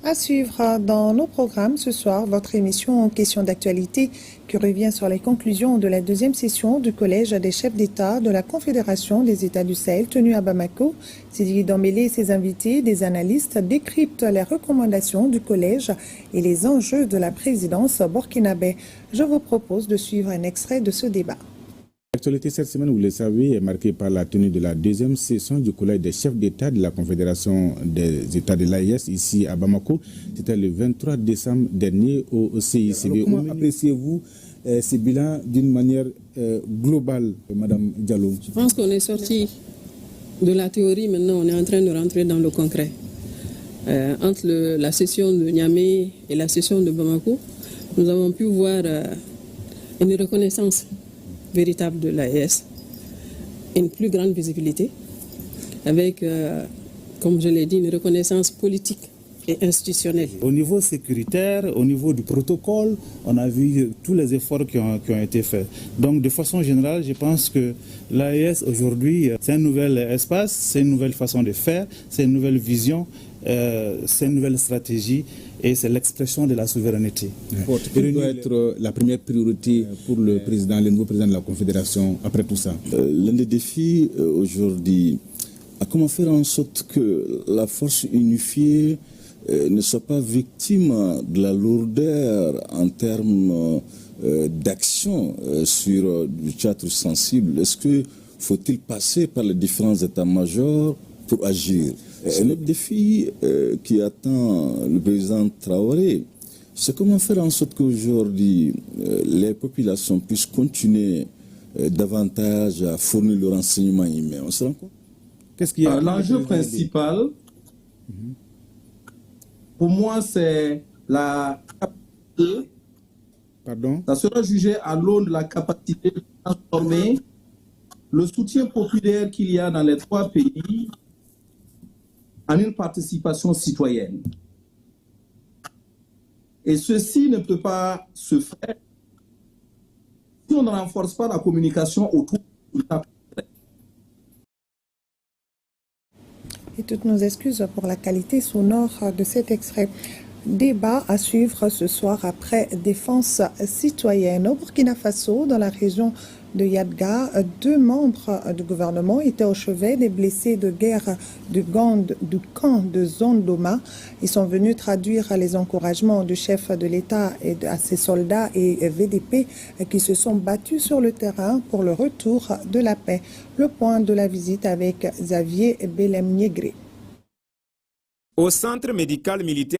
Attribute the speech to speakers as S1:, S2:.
S1: À suivre dans nos programmes ce soir, votre émission en question d'actualité qui revient sur les conclusions de la deuxième session du Collège des chefs d'État de la Confédération des États du Sahel tenue à Bamako. Sidi Dombélé et ses invités, des analystes, décryptent les recommandations du Collège et les enjeux de la présidence burkinabé. Je vous propose de suivre un extrait de ce débat.
S2: L'actualité cette semaine, vous le savez, est marquée par la tenue de la deuxième session du Collège des chefs d'État de la Confédération des États de l'AES ici à Bamako. C'était le 23 décembre dernier au CICB. Alors, comment appréciez-vous ce bilan d'une manière globale, Madame Diallo?
S3: Je pense qu'on est sorti de la théorie, maintenant on est en train de rentrer dans le concret. Entre la session de Niamey et la session de Bamako, nous avons pu voir une reconnaissance véritable de l'AES, une plus grande visibilité, avec, comme je l'ai dit, une reconnaissance politique et institutionnelle.
S4: Au niveau sécuritaire, au niveau du protocole, on a vu tous les efforts qui ont été faits. Donc de façon générale, je pense que l'AES aujourd'hui, c'est un nouvel espace, c'est une nouvelle façon de faire, c'est une nouvelle vision, c'est une nouvelle stratégie et c'est l'expression de la souveraineté.
S2: Quelle doit être la première priorité pour le nouveau président de la Confédération après tout ça?
S5: L'un des défis aujourd'hui, comment faire en sorte que la force unifiée ne soit pas victime de la lourdeur en termes d'action sur du théâtre sensible. Est-ce que faut-il passer par les différents états-majors pour agir? Un autre défi qui attend le président Traoré, c'est comment faire en sorte qu'aujourd'hui les populations puissent continuer davantage à fournir le renseignement humain. On se rend compte?
S4: Qu'est-ce qu'il y a?
S6: L'enjeu principal, pour moi, c'est la capacité.
S2: Pardon?
S6: Ça sera jugé à l'aune de la capacité de transformer le soutien populaire qu'il y a dans les trois pays en une participation citoyenne. Et ceci ne peut pas se faire si on ne renforce pas la communication autour de l'État.
S1: Et toutes nos excuses pour la qualité sonore de cet extrait. Débat à suivre ce soir après défense citoyenne. Au Burkina Faso, dans la région de Yadga, 2 membres du gouvernement étaient au chevet des blessés de guerre du camp de Zondoma. Ils sont venus traduire les encouragements du chef de l'État et à ses soldats et VDP qui se sont battus sur le terrain pour le retour de la paix. Le point de la visite avec Xavier Belem-Niegré.
S7: Au centre médical militaire